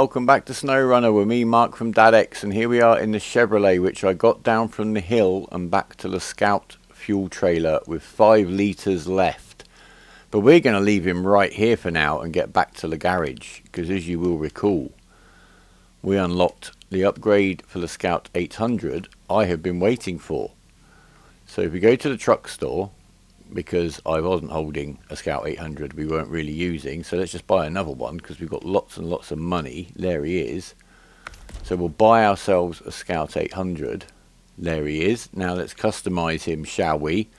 welcome back to SnowRunner with me, Mark from DadX, and here we are in the Chevrolet, which I got down from the hill and back to the Scout fuel trailer with 5 litres left. But we're going to leave him right here for now and get back to the garage, because as you will recall, we unlocked the upgrade for the Scout 800 I have been waiting for. So if we go to the truck store, because I wasn't holding a Scout 800 we weren't really using, so let's just buy another one because we've got lots and lots of money. There he is. So we'll buy ourselves a Scout 800. There he is. Now let's customize him, shall we?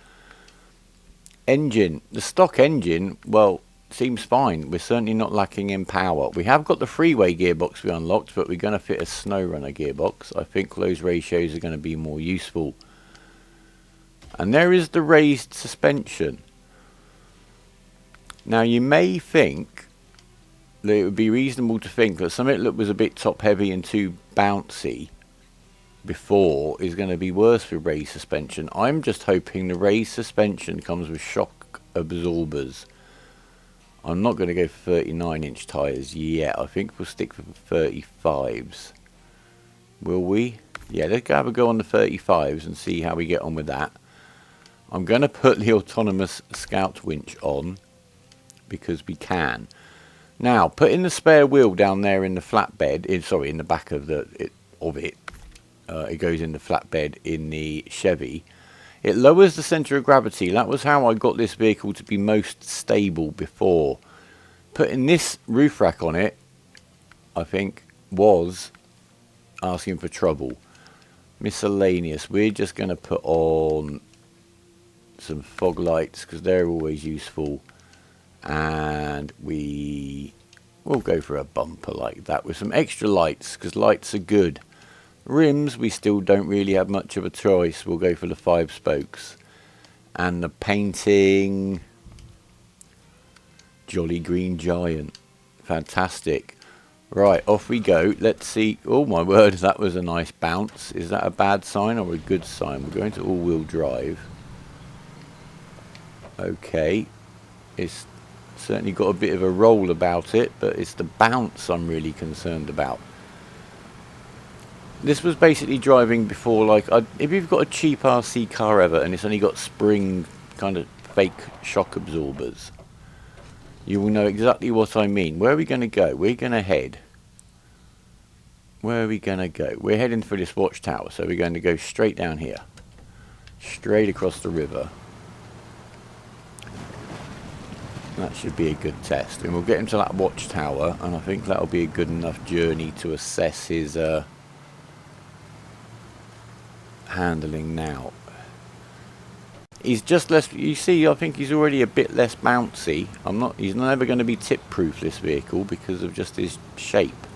Engine. The stock engine, well, seems fine. We're certainly not lacking in power. We have got the freeway gearbox we unlocked, but we're going to fit a SnowRunner gearbox. I think those ratios are going to be more useful. And there is the raised suspension. Now you may think that it would be reasonable to think that something that was a bit top heavy and too bouncy before is going to be worse with raised suspension. I'm just hoping the raised suspension comes with shock absorbers. I'm not going to go for 39-inch tyres yet. I think we'll stick with the 35s. Will we? Yeah, let's have a go on the 35s and see how we get on with that. I'm going to put the autonomous Scout winch on because we can. Now, putting the spare wheel down there in the flatbed, in the back of it goes in the flatbed in the Chevy. It lowers the centre of gravity. That was how I got this vehicle to be most stable before. Putting this roof rack on it, I think, was asking for trouble. Miscellaneous. We're just going to put on some fog lights because they're always useful, and we will go for a bumper like that with some extra lights because lights are good. Rims, we still don't really have much of a choice. We'll go for the 5 spokes. And the painting, Jolly Green Giant, fantastic. Right, off we go. Let's see. Oh my word, that was a nice bounce. Is that a bad sign or a good sign? We're going to all-wheel drive. Okay, it's certainly got a bit of a roll about it, but it's the bounce I'm really concerned about. This was basically driving before, like, if you've got a cheap RC car ever and it's only got spring kind of fake shock absorbers, you will know exactly what I mean. Where are we going to go? We're going to head. Where are we going to go? We're heading for this watchtower, so we're going to go straight down here. Straight across the river. That should be a good test. And we'll get him to that watchtower, and I think that'll be a good enough journey to assess his handling now. He's just less, you see, I think he's already a bit less bouncy. He's never going to be tip proof, this vehicle, because of just his shape.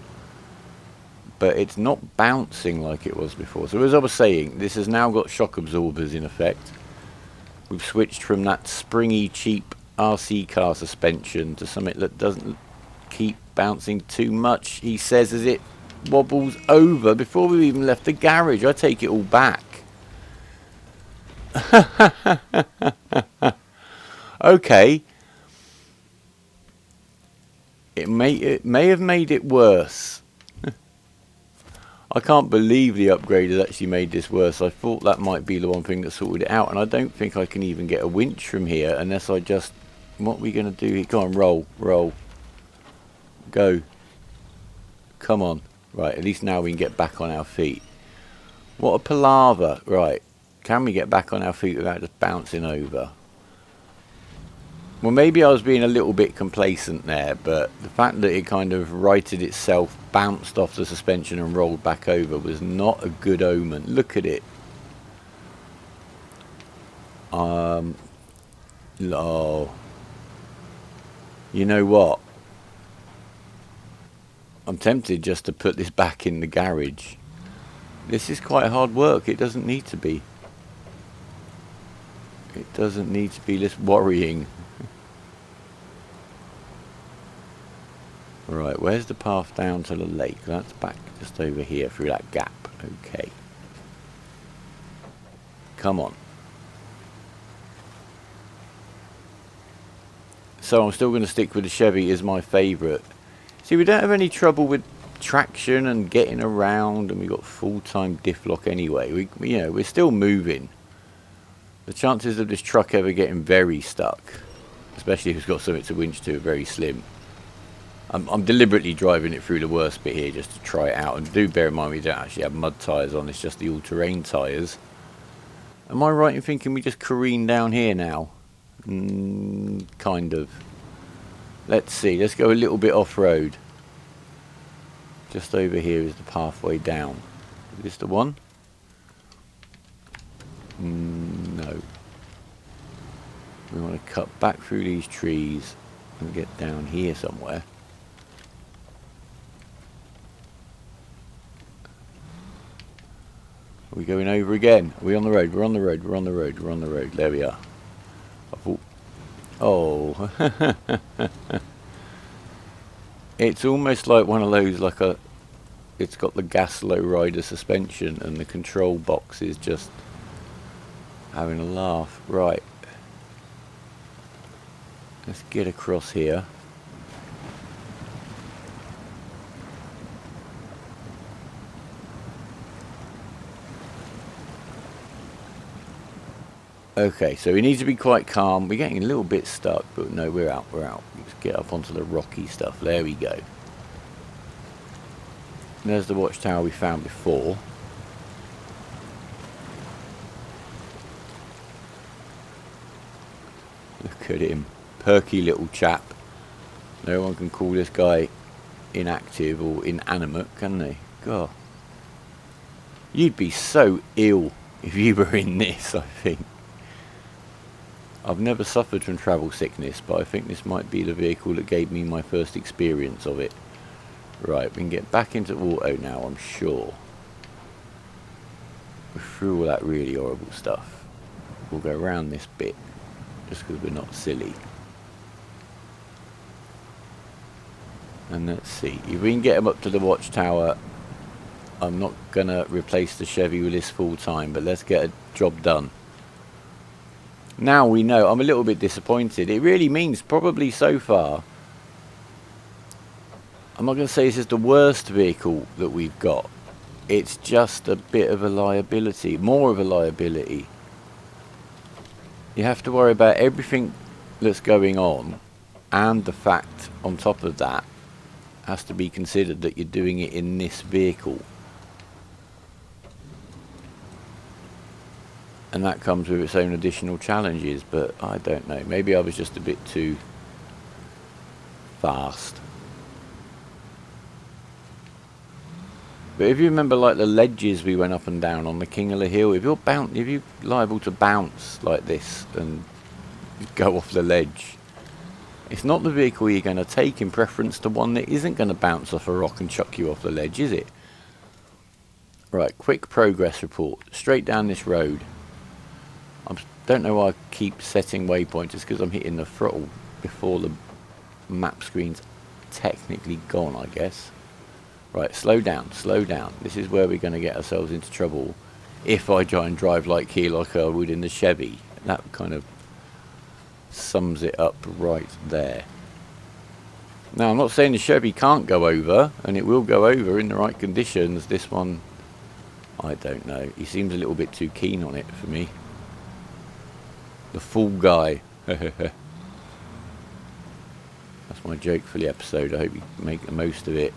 But it's not bouncing like it was before. So as I was saying, this has now got shock absorbers in effect. We've switched from that springy, cheap RC car suspension to something that doesn't keep bouncing too much, he says, as it wobbles over before we've even left the garage. I take it all back. Okay, it may have made it worse. I can't believe the upgrade has actually made this worse. I thought that might be the one thing that sorted it out, and I don't think I can even get a winch from here unless I just... What are we going to do here? Go on, roll, roll. Go. Come on. Right, at least now we can get back on our feet. What a palaver. Right, can we get back on our feet without just bouncing over? Well, maybe I was being a little bit complacent there, but the fact that it kind of righted itself, bounced off the suspension and rolled back over was not a good omen. Look at it. Oh. You know what? I'm tempted just to put this back in the garage. This is quite hard work. It doesn't need to be. It doesn't need to be this worrying. Right, where's the path down to the lake? That's back just over here through that gap. Okay. Come on. So I'm still going to stick with the Chevy as my favourite. See, we don't have any trouble with traction and getting around, and we got full-time diff lock anyway. We're still moving. The chances of this truck ever getting very stuck, especially if it's got something to winch to, are very slim. I'm deliberately driving it through the worst bit here just to try it out, and do bear in mind we don't actually have mud tyres on, it's just the all-terrain tyres. Am I right in thinking we just careen down here now? Kind of. Let's see, let's go a little bit off-road. Just over here is the pathway down. Is this the one? No. We want to cut back through these trees and get down here somewhere. Are we going over again? Are we on the road? We're on the road, we're on the road, we're on the road. There we are. I thought... Oh. It's almost like one of those, like a... It's got the gas low rider suspension and the control box is just having a laugh. Right. Let's get across here. Okay, so we need to be quite calm. We're getting a little bit stuck, but no, we're out, we're out. Let's get up onto the rocky stuff. There we go. There's the watchtower we found before. Look at him. Perky little chap. No one can call this guy inactive or inanimate, can they? God. You'd be so ill if you were in this, I think. I've never suffered from travel sickness, but I think this might be the vehicle that gave me my first experience of it. Right, we can get back into auto now, I'm sure. We're through all that really horrible stuff. We'll go around this bit, just because we're not silly. And let's see, if we can get them up to the watchtower, I'm not going to replace the Chevy with this full time, but let's get a job done. Now we know. I'm a little bit disappointed. It really means probably so far, I'm not going to say this is the worst vehicle that we've got. It's just a bit of a liability, more of a liability. You have to worry about everything that's going on, and the fact on top of that has to be considered that you're doing it in this vehicle. And that comes with its own additional challenges, but I don't know. Maybe I was just a bit too fast. But if you remember, like the ledges we went up and down on the King of the Hill, if you're liable to bounce like this and go off the ledge, it's not the vehicle you're going to take in preference to one that isn't going to bounce off a rock and chuck you off the ledge, is it? Right, quick progress report. Straight down this road. I don't know why I keep setting waypoints. It's because I'm hitting the throttle before the map screen's technically gone, I guess. Right, slow down, slow down. This is where we're going to get ourselves into trouble if I try and drive like here, like I would in the Chevy. That kind of sums it up right there. Now, I'm not saying the Chevy can't go over, and it will go over in the right conditions. This one, I don't know. He seems a little bit too keen on it for me. The fool guy. That's my joke for the episode. I hope you make the most of it.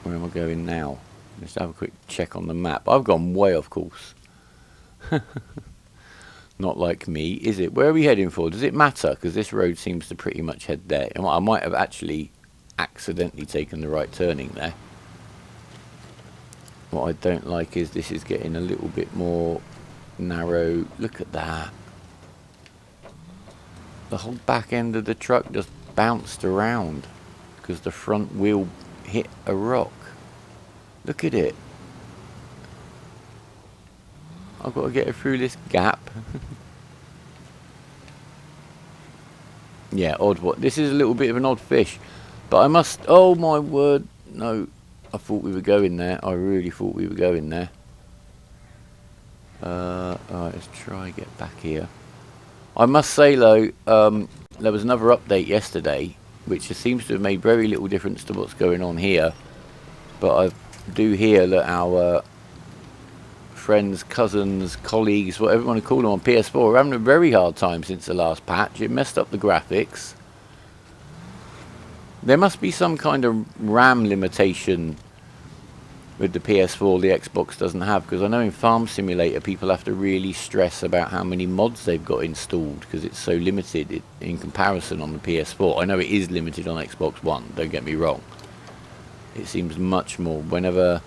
Where am I going now? Let's have a quick check on the map. I've gone way off course. Not like me, is it? Where are we heading for? Does it matter? Because this road seems to pretty much head there. And I might have actually accidentally taken the right turning there. What I don't like is this is getting a little bit more narrow. Look at that. The whole back end of the truck just bounced around because the front wheel hit a rock. Look at it. I've got to get it through this gap. Yeah, odd. What? This is a little bit of an odd fish, but I must. Oh my word! No, I thought we were going there. I really thought we were going there. Alright, let's try and get back here. I must say though, there was another update yesterday which seems to have made very little difference to what's going on here. But I do hear that our friends, cousins, colleagues, whatever you want to call them on PS4 are having a very hard time since the last patch. It messed up the graphics. There must be some kind of RAM limitation with the PS4 the Xbox doesn't have, because I know in Farm Simulator people have to really stress about how many mods they've got installed because it's so limited in comparison on the PS4. I know it is limited on Xbox One, don't get me wrong. It seems much more. Whenever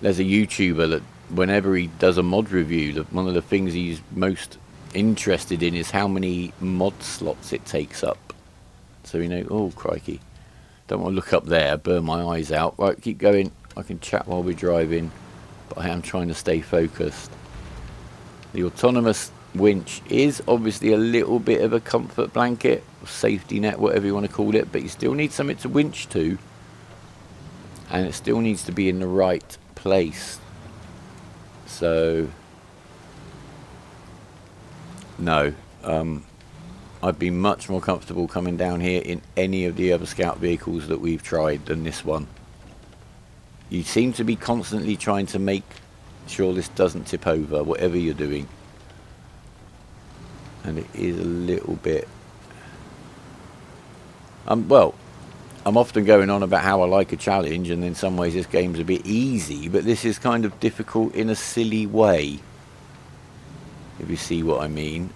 there's a YouTuber that whenever he does a mod review, one of the things he's most interested in is how many mod slots it takes up. So you know, oh crikey, don't want to look up there, burn my eyes out. Right, keep going. I can chat while we're driving, but I am trying to stay focused. The autonomous winch is obviously a little bit of a comfort blanket, or safety net, whatever you want to call it, but you still need something to winch to, and it still needs to be in the right place. So no, I'd be much more comfortable coming down here in any of the other scout vehicles that we've tried than this one. You seem to be constantly trying to make sure this doesn't tip over, whatever you're doing. And it is a little bit... well, I'm often going on about how I like a challenge, and in some ways this game's a bit easy, but this is kind of difficult in a silly way, if you see what I mean.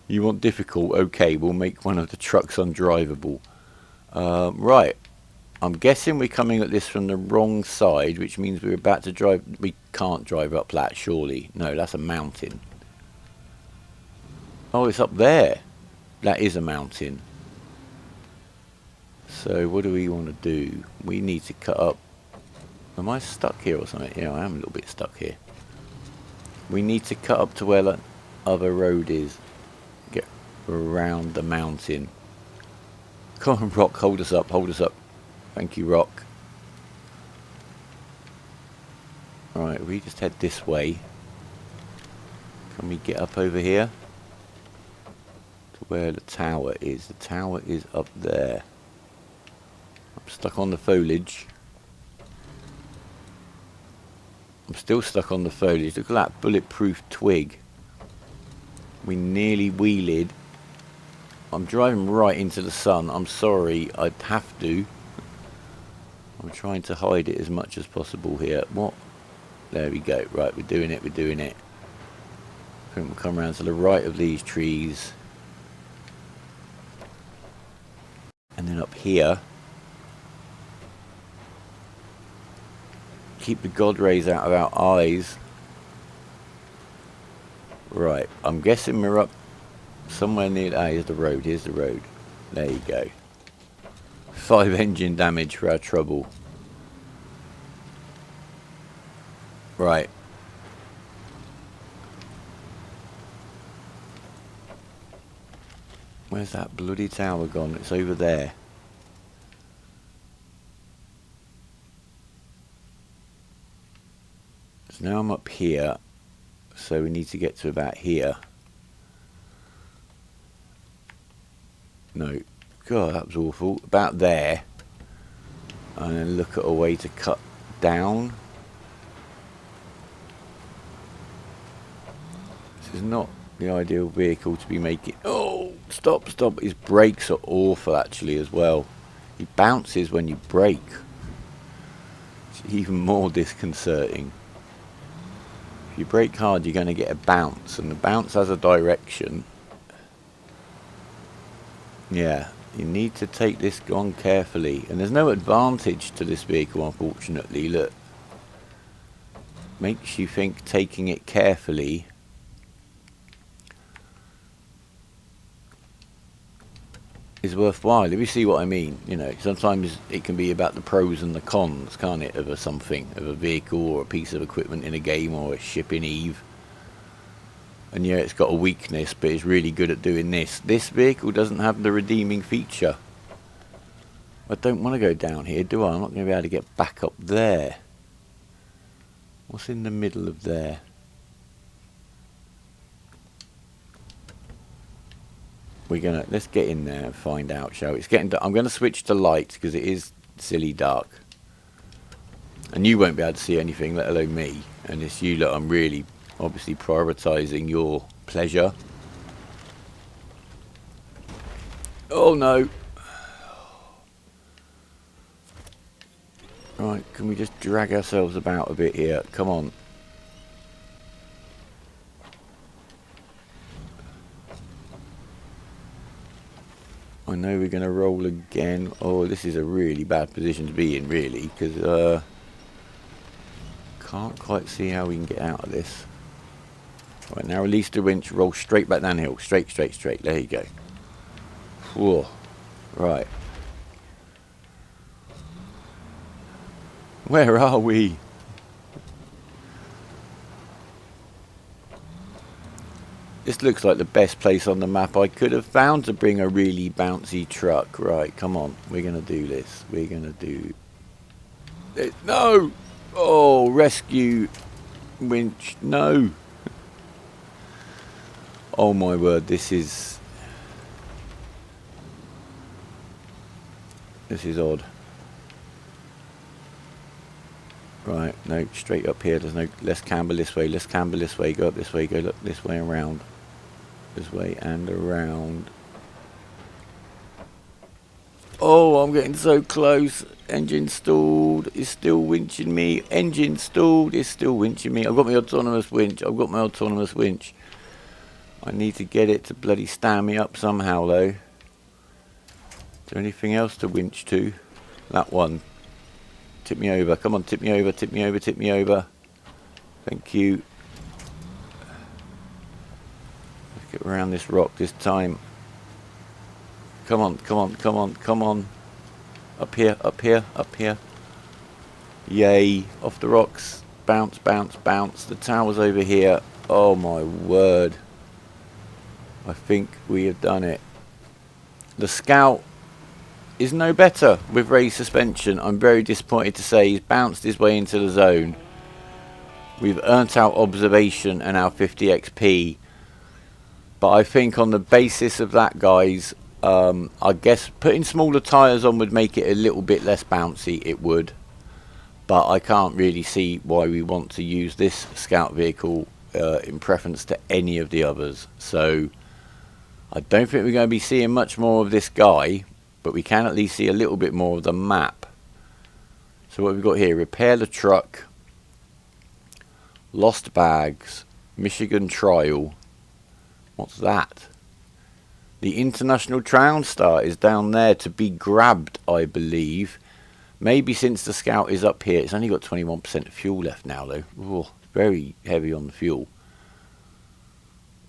You want difficult? Okay, we'll make one of the trucks undrivable. Right. I'm guessing we're coming at this from the wrong side, which means we're about to drive... We can't drive up that, surely. No, that's a mountain. Oh, it's up there. That is a mountain. So what do we want to do? We need to cut up... Am I stuck here or something? Yeah, I am a little bit stuck here. We need to cut up to where that other road is. Get around the mountain. Come on, Rock, hold us up, hold us up. Thank you, Rock. Right, we just head this way. Can we get up over here? To where the tower is. The tower is up there. I'm stuck on the foliage. I'm still stuck on the foliage. Look at that bulletproof twig. We nearly wheeled. I'm driving right into the sun. I'm sorry, I'd have to. I'm trying to hide it as much as possible here. What? There we go. Right, we're doing it, we're doing it. I think we'll come around to the right of these trees. And then up here. Keep the God rays out of our eyes. Right, I'm guessing we're up somewhere near... Ah, here's the road, here's the road. There you go. 5 engine damage for our trouble. Right. Where's that bloody tower gone? It's over there. So now I'm up here. So we need to get to about here. No. God, that was awful. About there. And then look at a way to cut down. This is not the ideal vehicle to be making... Oh, stop, stop. His brakes are awful, actually, as well. He bounces when you brake. It's even more disconcerting. If you brake hard, you're going to get a bounce. And the bounce has a direction. Yeah. You need to take this on carefully. And there's no advantage to this vehicle, unfortunately. Look. Makes you think taking it carefully is worthwhile. If you see what I mean, you know, sometimes it can be about the pros and the cons, can't it, of something, of a vehicle or a piece of equipment in a game or a ship in Eve. And yeah, it's got a weakness, but it's really good at doing this. This vehicle doesn't have the redeeming feature. I don't want to go down here, do I? I'm not going to be able to get back up there. What's in the middle of there? let's get in there and find out, shall we? It's getting I'm gonna switch to light because it is silly dark. And you won't be able to see anything, let alone me. And it's you that I'm really obviously prioritising your pleasure. Oh no. Right, can we just drag ourselves about a bit here? Come on. I know we're going to roll again. Oh, this is a really bad position to be in, really, because can't quite see how we can get out of this. Right, now release the winch, roll straight back downhill. Straight, straight, straight. There you go. Whoa. Right. Where are we? This looks like the best place on the map I could have found to bring a really bouncy truck. Right, come on. We're going to do this. We're going to do it. No! Oh, rescue winch. No. Oh my word, this is odd. Right, no, straight up here. There's no, let's camber this way, let's camber this way, go up this way, go look this way around. This way and around. Oh, I'm getting so close. Engine stalled, is still winching me. Engine stalled, is still winching me. I've got my autonomous winch, I need to get it to bloody stand me up somehow though. Is there anything else to winch to? That one. Tip me over. Come on, tip me over, tip me over, tip me over. Thank you. Let's get around this rock this time. Come on, come on, come on, come on. Up here, up here, up here. Yay. Off the rocks. Bounce, bounce, bounce. The tower's over here. Oh my word. I think we have done it. The Scout is no better with raised suspension. I'm very disappointed to say he's bounced his way into the zone. We've earned our observation and our 50 XP. But I think on the basis of that, guys, I guess putting smaller tyres on would make it a little bit less bouncy. It would. But I can't really see why we want to use this Scout vehicle in preference to any of the others. So I don't think we're going to be seeing much more of this guy, but we can at least see a little bit more of the map. So what we've got here, repair the truck, lost bags, Michigan trial. What's that? The International TrownStar is down there to be grabbed, I believe. Maybe since the Scout is up here. It's only got 21% of fuel left now though. Ooh, very heavy on the fuel.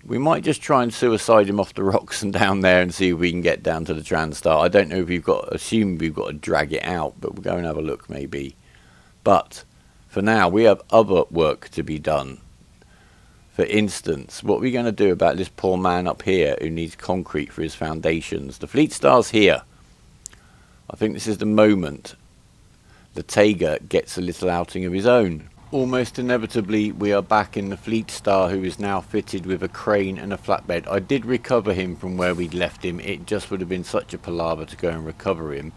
We might just try and suicide him off the rocks and down there and see if we can get down to the TrownStar. I don't know if we've got, assume we've got to drag it out, but we'll go and have a look maybe. But for now, we have other work to be done. For instance, what are we going to do about this poor man up here who needs concrete for his foundations? The Fleetstar's here. I think this is the moment the Tayga gets a little outing of his own. Almost inevitably, we are back in the Fleetstar, who is now fitted with a crane and a flatbed. I did recover him from where we'd left him. It just would have been such a palaver to go and recover him.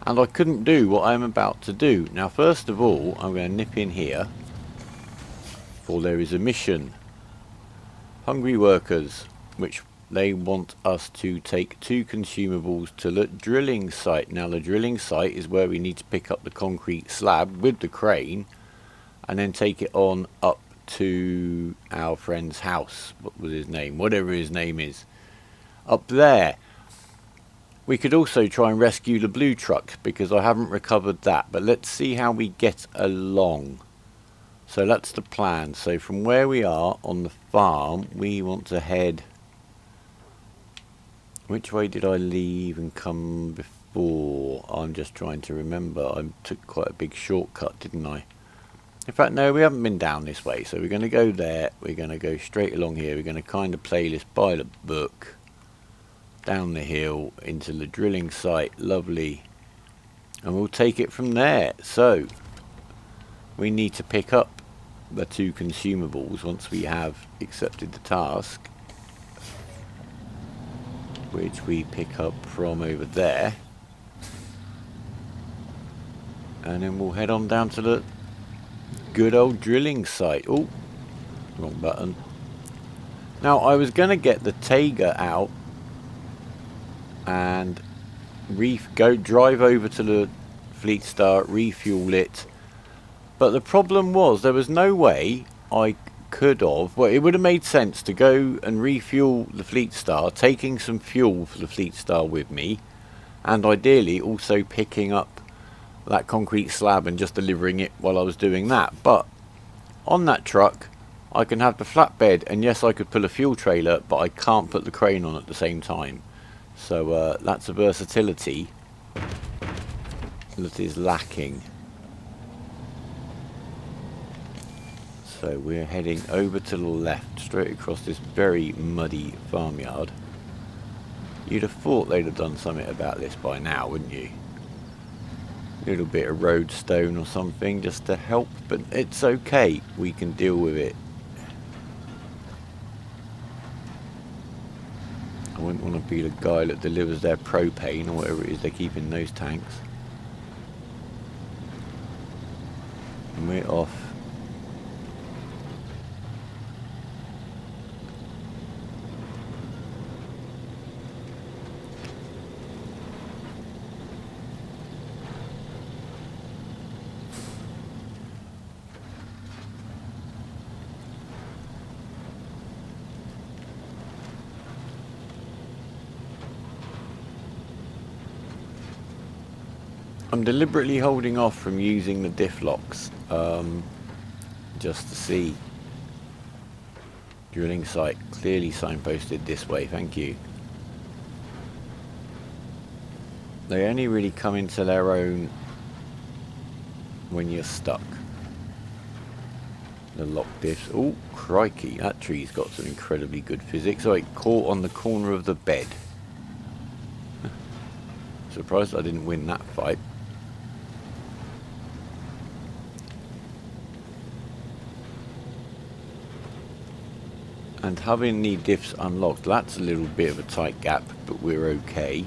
And I couldn't do what I'm about to do. Now, first of all, I'm going to nip in here. For there is a mission. Hungry workers, which they want us to take 2 consumables to the drilling site. Now, the drilling site is where we need to pick up the concrete slab with the crane and then take it on up to our friend's house. What was his name? Whatever his name is. Up there. We could also try and rescue the blue truck because I haven't recovered that. But let's see how we get along. So that's the plan. So from where we are on the farm, we want to head... Which way did I leave and come before? I'm just trying to remember. I took quite a big shortcut, didn't I? In fact, no, we haven't been down this way. So we're going to go there. We're going to go straight along here. We're going to kind of play this by the book. Down the hill into the drilling site. Lovely. And we'll take it from there. So we need to pick up the 2 consumables once we have accepted the task. which we pick up from over there, and then we'll head on down to the good old drilling site. Oh, wrong button. Now I was going to get the Tayga out and drive over to the Fleetstar, refuel it, but the problem was there was no way I could have, well, it would have made sense to go and refuel the Fleetstar, taking some fuel for the Fleetstar with me, and ideally also picking up that concrete slab and just delivering it while I was doing that. But on that truck I can have the flatbed, and yes, I could pull a fuel trailer, but I can't put the crane on at the same time. So that's a versatility that is lacking. So we're heading over to the left, straight across this very muddy farmyard. You'd have thought they'd have done something about this by now, wouldn't you? A little bit of road stone or something just to help, but it's okay, we can deal with it. I wouldn't want to be the guy that delivers their propane or whatever it is they keep in those tanks. And we're off. I'm deliberately holding off from using the diff locks, just to see. Drilling site clearly signposted this way, thank you. They only really come into their own when you're stuck. The lock diffs. Oh, crikey, that tree's got some incredibly good physics. Oh, it caught on the corner of the bed. Surprised I didn't win that fight. And having the diffs unlocked, that's a little bit of a tight gap, but we're okay.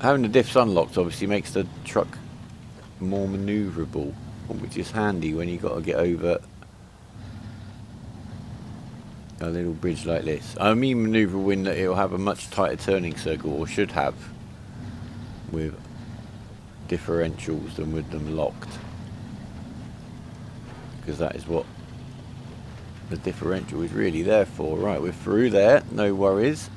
Having the diffs unlocked obviously makes the truck more manoeuvrable, which is handy when you've got to get over a little bridge like this. I mean manoeuvrable in that it'll have a much tighter turning circle, or should have, with differentials than with them locked. Because that is what the differential is really there for. Right, we're through there, no worries.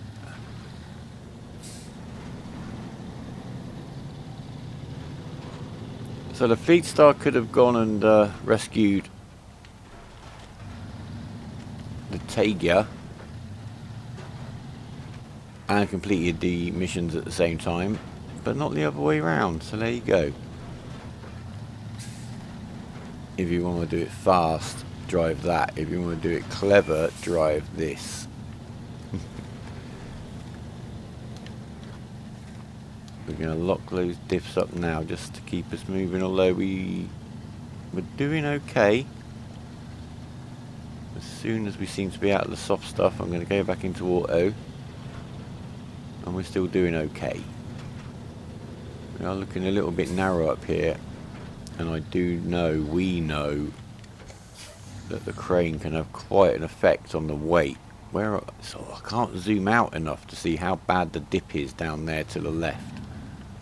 So the Fleetstar could have gone and rescued the Tayga and completed the missions at the same time, but not the other way around. So there you go. If you want to do it fast, drive that. If you want to do it clever, drive this. We're going to lock those diffs up now just to keep us moving, although we're doing okay. As soon as we seem to be out of the soft stuff, I'm going to go back into auto, and we're still doing okay. We are looking a little bit narrow up here, and I do know, we know, that the crane can have quite an effect on the weight. So I can't zoom out enough to see how bad the dip is down there to the left.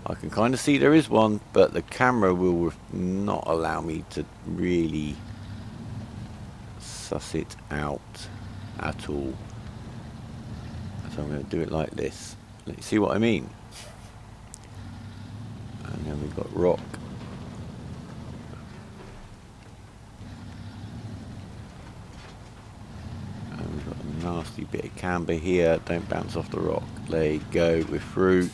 I can kind of see there is one, but the camera will not allow me to really suss it out at all. So I'm going to do it like this. Let's see what I mean. And then we've got rock. And we've got a nasty bit of camber here. Don't bounce off the rock. There you go, we're through.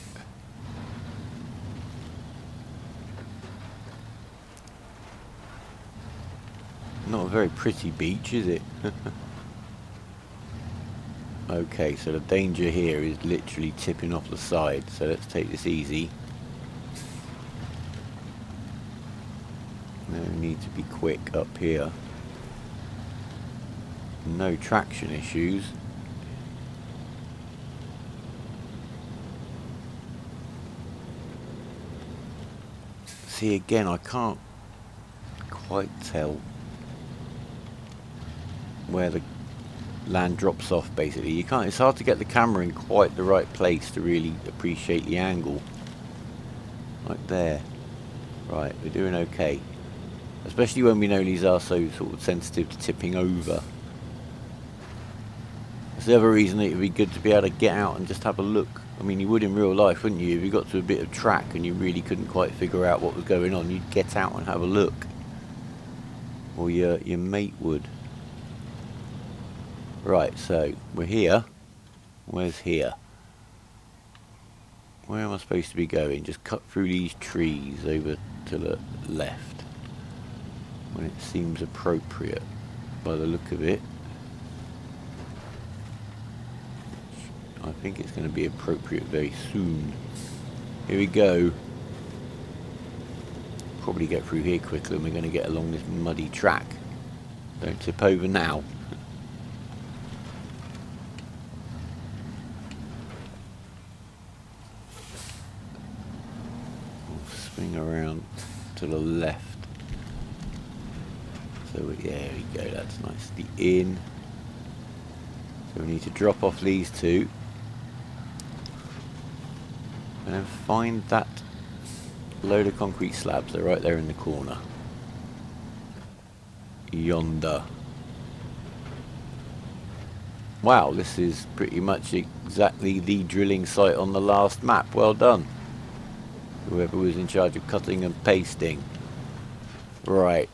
Not a very pretty beach, is it? Okay, so the danger here is literally tipping off the side, so let's take this easy. No need to be quick up here. No traction issues. See, again, I can't quite tell where the land drops off. Basically, you can't. It's hard to get the camera in quite the right place to really appreciate the angle. Like there. Right, we're doing okay. Especially when we know these are so sort of sensitive to tipping over. That's the other reason it would be good to be able to get out and just have a look. I mean, you would in real life, wouldn't you? If you got to a bit of track and you really couldn't quite figure out what was going on, you'd get out and have a look. Or your mate would. Right, so we're here. Where's here? Where am I supposed to be going? Just cut through these trees over to the left. When it seems appropriate by the look of it. I think it's going to be appropriate very soon. Here we go. Probably get through here quicker, and we're going to get along this muddy track. Don't tip over now. We'll swing around to the left. So there we go, that's nicely in. So we need to drop off these two. And then find that load of concrete slabs. They're right there in the corner. Yonder. Wow, this is pretty much exactly the drilling site on the last map. Well done. Whoever was in charge of cutting and pasting. Right.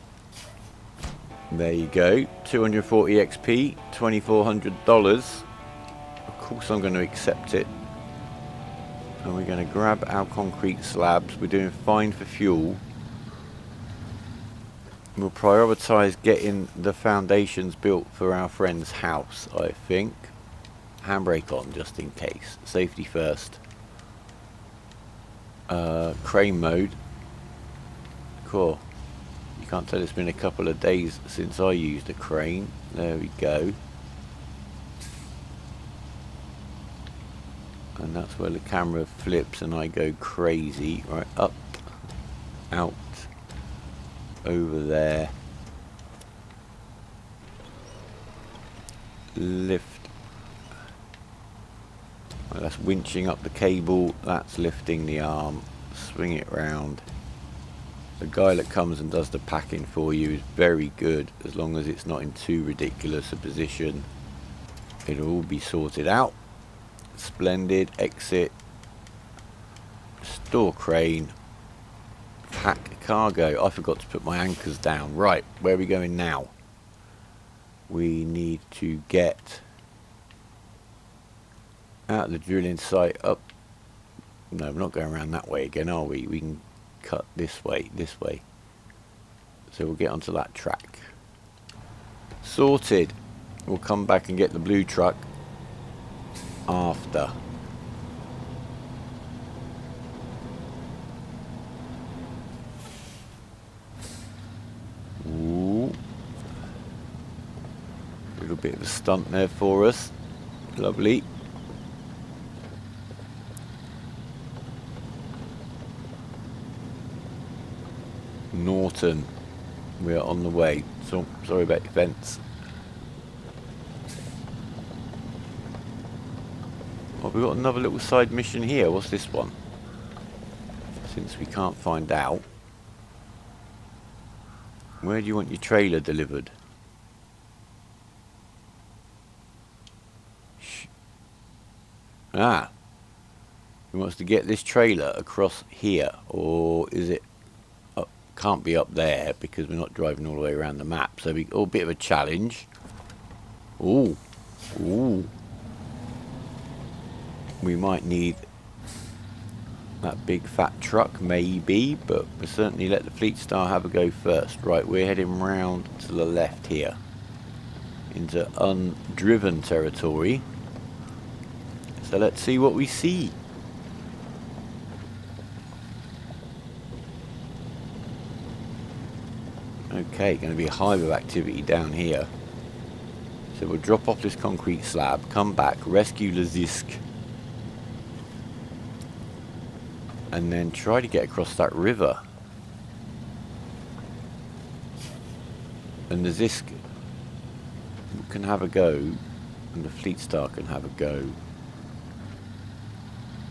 There you go. 240 XP, $2,400. Of course I'm going to accept it. And we're going to grab our concrete slabs. We're doing fine for fuel. We'll prioritise getting the foundations built for our friend's house, I think. Handbrake on, just in case. Safety first. Crane mode. Cool. You can't tell it's been a couple of days since I used a crane. There we go. And that's where the camera flips and I go crazy. Right, up, out, over there, lift. Right, that's winching up the cable, that's lifting the arm, swing it round. The guy that comes and does the packing for you is very good, as long as it's not in too ridiculous a position. It'll all be sorted out. Splendid. Exit. Store crane. Pack cargo. I forgot to put my anchors down. Right, where are we going now? We need to get out of the drilling site up. No, we're not going around that way again, are we? We can cut this way. So we'll get onto that track. Sorted. We'll come back and get the blue truck after. Ooh. A little bit of a stunt there for us. Lovely. Norton. We are on the way. So sorry about your fence. Oh, we've got another little side mission here. What's this one? Since we can't find out. Where do you want your trailer delivered? Ah. He wants to get this trailer across here. Or is it up? Can't be up there because we're not driving all the way around the map. So we a bit of a challenge. Ooh. Ooh. We might need that big fat truck, maybe, but we'll certainly let the Fleetstar have a go first. Right, we're heading round to the left here into undriven territory. So let's see what we see. Okay, going to be a hive of activity down here. So we'll drop off this concrete slab, come back, rescue the Zisk. And then try to get across that river. and the Zisk can have a go, and the Fleetstar can have a go.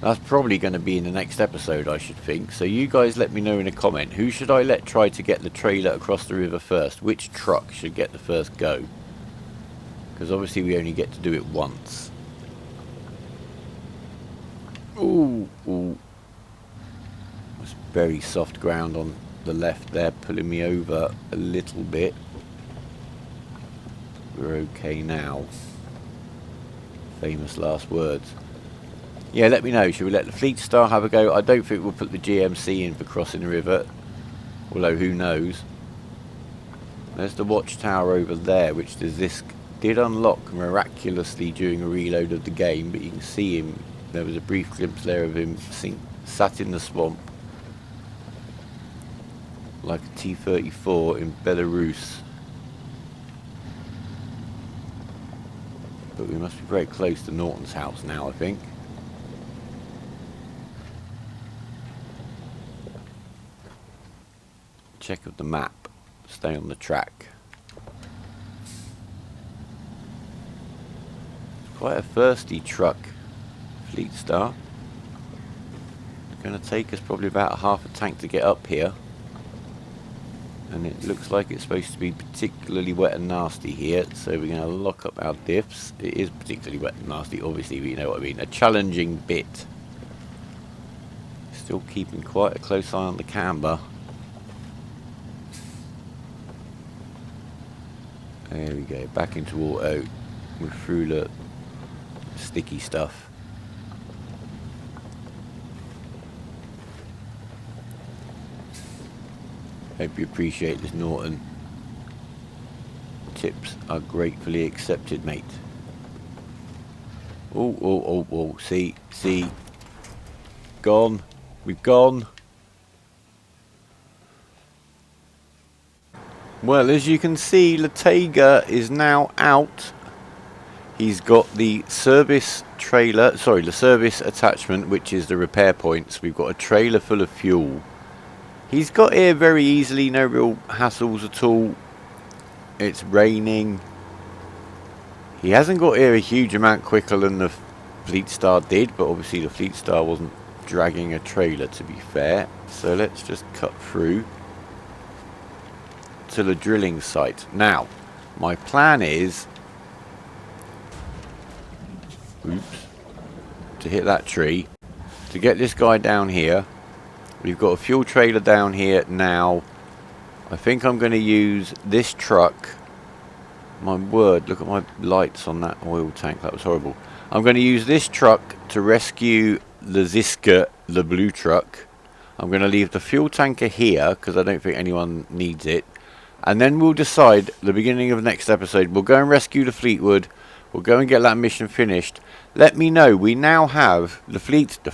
That's probably going to be in the next episode, I should think. So you guys let me know in a comment. Who should I let try to get the trailer across the river first? Which truck should get the first go? Because obviously we only get to do it once. Ooh, ooh. That's very soft ground on the left there, pulling me over a little bit. We're okay now. Famous last words. Yeah, let me know. Should we let the Fleetstar have a go? I don't think we'll put the GMC in for crossing the river. Although, who knows. There's the watchtower over there, which the Zisk did unlock miraculously during a reload of the game. But you can see him. There was a brief glimpse there of him sat in the swamp. Like a T-34 in Belarus. But we must be very close to Norton's house now, I think. Check of the map. Stay on the track. Quite a thirsty truck, Fleetstar. It's going to take us probably about half a tank to get up here. And it looks like it's supposed to be particularly wet and nasty here, so we're going to lock up our diffs. It is particularly wet and nasty, obviously, but you know what I mean. A challenging bit. Still keeping quite a close eye on the camber. There we go, back into auto. We're through the sticky stuff. Hope you appreciate this, Norton. Tips are gratefully accepted, mate. Oh, oh, oh, oh, see, gone, we've gone. Well, as you can see, the Tayga is now out. He's got the service trailer, sorry, the service attachment, which is the repair points. We've got a trailer full of fuel. He's got here very easily, no real hassles at all. It's raining. He hasn't got here a huge amount quicker than the Fleetstar did, but obviously the Fleetstar wasn't dragging a trailer, to be fair. So let's just cut through to the drilling site. Now, my plan is, oops, to hit that tree, to get this guy down here. We've got a fuel trailer down here now. I think I'm going to use this truck. My word, look at my lights on that oil tank. That was horrible. I'm going to use this truck to rescue the Ziska, the blue truck. I'm going to leave the fuel tanker here because I don't think anyone needs it. And then we'll decide, the beginning of the next episode, we'll go and rescue the Fleetwood. We'll go and get that mission finished. Let me know. We now have the Fleetstar,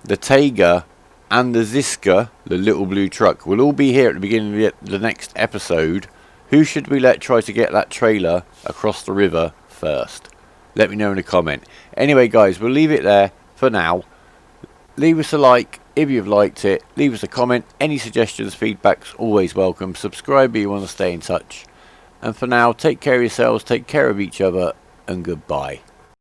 the Tayga, and the Ziska, the little blue truck, will all be here at the beginning of the next episode. Who should we let try to get that trailer across the river first? Let me know in a comment. Anyway, guys, we'll leave it there for now. Leave us a like if you've liked it. Leave us a comment. Any suggestions, feedback's always welcome. Subscribe if you want to stay in touch. And for now, take care of yourselves, take care of each other, and goodbye.